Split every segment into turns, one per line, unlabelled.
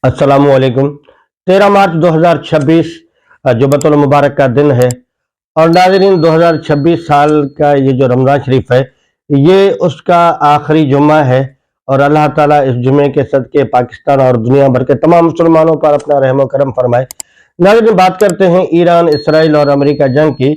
अस्सलामुअलैकुम। 13 मार्च 2026 जुम्मतुल मुबारक का दिन है। और नाज़रीन, 2026 साल का ये जो रमज़ान शरीफ है, ये उसका आखिरी जुम्मा है। और अल्लाह ताला इस जुम्मे के सदके पाकिस्तान और दुनिया भर के तमाम मुसलमानों पर अपना रहम करम फरमाए। नाज़रीन, बात करते हैं ईरान, इसराइल और अमेरिका जंग की।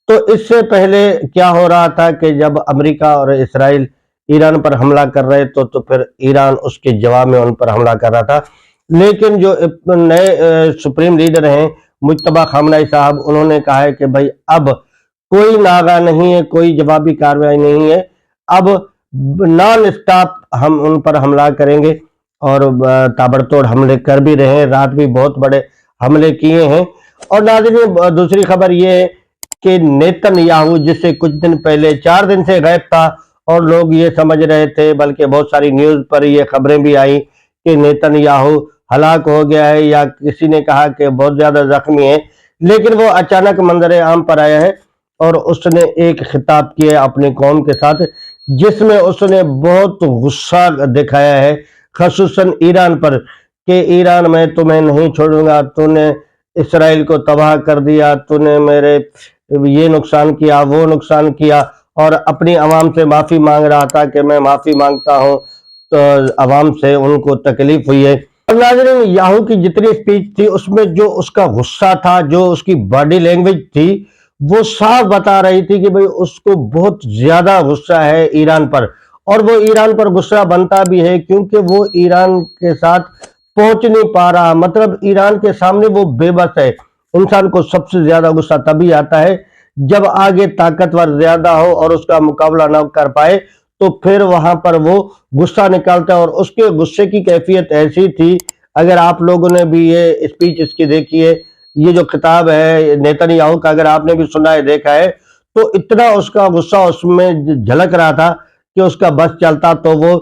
तो इससे पहले क्या हो रहा था कि जब अमेरिका और इसराइल ईरान पर हमला कर रहे तो फिर ईरान उसके जवाब में उन पर हमला कर रहा था। लेकिन जो नए सुप्रीम लीडर हैं मुज्तबा खामनई साहब, उन्होंने कहा है कि भाई अब कोई नागा नहीं है, कोई जवाबी कार्रवाई नहीं है, अब नॉन स्टॉप हम उन पर हमला करेंगे। और ताबड़तोड़ हमले कर भी रहे हैं, रात भी बहुत बड़े हमले किए हैं। और नाज़रीन, दूसरी खबर ये है कि नेतन्याहू, जिससे कुछ दिन पहले 4 दिन से गायब था और लोग ये समझ रहे थे, बल्कि बहुत सारी न्यूज़ पर ये खबरें भी आई कि नेतन्याहू हलाक हो गया है, या किसी ने कहा कि बहुत ज्यादा जख्मी है। लेकिन वो अचानक मंजर आम पर आया है और उसने एक खिताब किया अपनी कौम के साथ, जिसमें उसने बहुत गुस्सा दिखाया है, खसूसन ईरान पर, कि ईरान मैं तुम्हें नहीं छोड़ूंगा, तूने इसराइल को तबाह कर दिया, तूने मेरे ये नुकसान किया, वो नुकसान किया। और अपनी आवाम से माफी मांग रहा था कि मैं माफी मांगता हूं, तो आवाम से उनको तकलीफ हुई है। और नाज़रीन, याहू की जितनी स्पीच थी उसमें जो उसका गुस्सा था, जो उसकी बॉडी लैंग्वेज थी, वो साफ बता रही थी कि भाई उसको बहुत ज्यादा गुस्सा है ईरान पर। और वो ईरान पर गुस्सा बनता भी है क्योंकि वो ईरान के साथ पहुंच नहीं पा रहा, मतलब ईरान के सामने वो बेबस है। इंसान को सबसे ज्यादा गुस्सा तभी आता है जब आगे ताकतवर ज्यादा हो और उसका मुकाबला न कर पाए, तो फिर वहां पर वो गुस्सा निकालता है। और उसके गुस्से की कैफियत ऐसी थी, अगर आप लोगों ने भी ये स्पीच इसकी देखी है, ये जो खिताब है नेतन्याहू का, अगर आपने भी सुना है, देखा है, तो इतना उसका गुस्सा उसमें झलक रहा था कि उसका बस चलता तो वो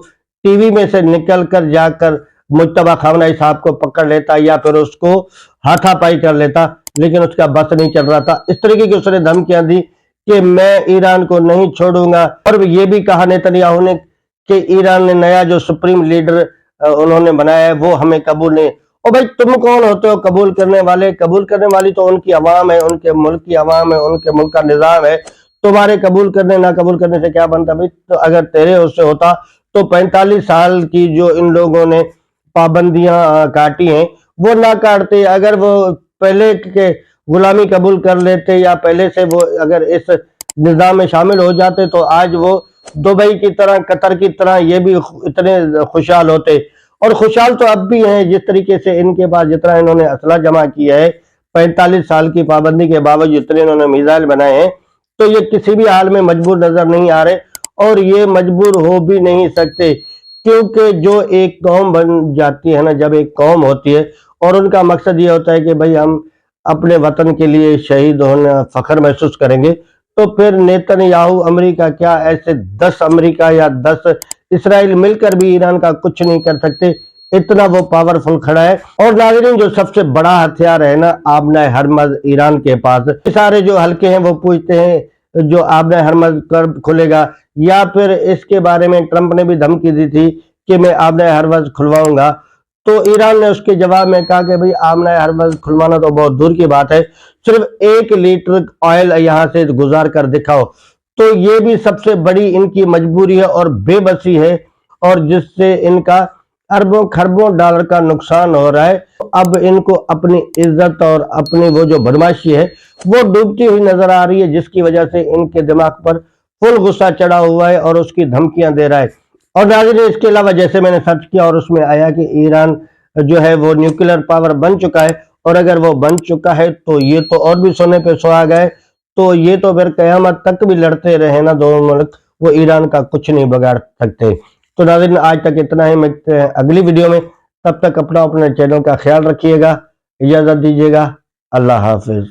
टीवी में से निकल कर जाकर मुज्तबा खामनई साहब को पकड़ लेता या फिर उसको हाथापाई कर लेता, लेकिन उसका बस नहीं चल रहा था। इस तरीके की उसने धमकियां दी कि मैं ईरान को नहीं छोड़ूंगा। और ये भी कहा नेतन्याहू ने कि ईरान ने नया जो सुप्रीम लीडर उन्होंने बनाया है वो हमें कबूल नहीं। और भाई, तुम कौन होते हो कबूल करने वाले? कबूल करने वाली तो उनकी आवाम है, उनके मुल्क की आवाम है, उनके मुल्क का निजाम है। तुम्हारे कबूल करने ना कबूल करने से क्या बनता भाई? तो अगर तेरे उससे होता तो 45 साल की जो इन लोगों ने पाबंदियां काटी हैं वो ना काटते। अगर वो पहले के गुलामी कबूल कर लेते या पहले से वो अगर इस निजाम में शामिल हो जाते, तो आज वो दुबई की तरह, कतर की तरह ये भी इतने खुशहाल होते। और खुशहाल तो अब भी हैं, जिस तरीके से इनके पास जितना इन्होंने असला जमा किया है, 45 साल की पाबंदी के बावजूद जितने इन्होंने मिसाइल बनाए हैं, तो ये किसी भी हाल में मजबूर नजर नहीं आ रहे। और ये मजबूर हो भी नहीं सकते, क्योंकि जो एक कौम बन जाती है ना, जब एक कौम होती है और उनका मकसद ये होता है कि भाई हम अपने वतन के लिए शहीद होना फख्र महसूस करेंगे, तो फिर नेतन्याहू अमेरिका क्या, ऐसे 10 अमेरिका या 10 इसराइल मिलकर भी ईरान का कुछ नहीं कर सकते। इतना वो पावरफुल खड़ा है। और नाज़रीन, जो सबसे बड़ा हथियार है ना, आबना हरमज ईरान के पास, सारे जो हल्के हैं वो पूछते हैं जो आबना हरमज कब खुलेगा, या फिर इसके बारे में ट्रंप ने भी धमकी दी थी कि मैं आबना हरमज खुलवाऊंगा। तो ईरान ने उसके जवाब में कहा कि भाई आमना हरमज खुलवाना तो बहुत दूर की बात है, सिर्फ 1 लीटर ऑयल यहां से गुजार कर दिखाओ। तो ये भी सबसे बड़ी इनकी मजबूरी है और बेबसी है, और जिससे इनका अरबों खरबों डॉलर का नुकसान हो रहा है। अब इनको अपनी इज्जत और अपनी वो जो बदमाशी है वो डूबती हुई नजर आ रही है, जिसकी वजह से इनके दिमाग पर फुल गुस्सा चढ़ा हुआ है और उसकी धमकियां दे रहा है। और नाज़रीन, इसके अलावा जैसे मैंने सर्च किया और उसमें आया कि ईरान जो है वो न्यूक्लियर पावर बन चुका है, और अगर वो बन चुका है तो ये तो और भी सोने पे सुहागा है। तो ये तो फिर कयामत तक भी लड़ते रहे ना दोनों मुल्क, वो ईरान का कुछ नहीं बिगाड़ सकते। तो नाज़रीन, आज तक इतना ही, मिलते हैं अगली वीडियो में। तब तक अपने चैनल का ख्याल रखिएगा, इजाजत दीजिएगा। अल्लाह हाफिज।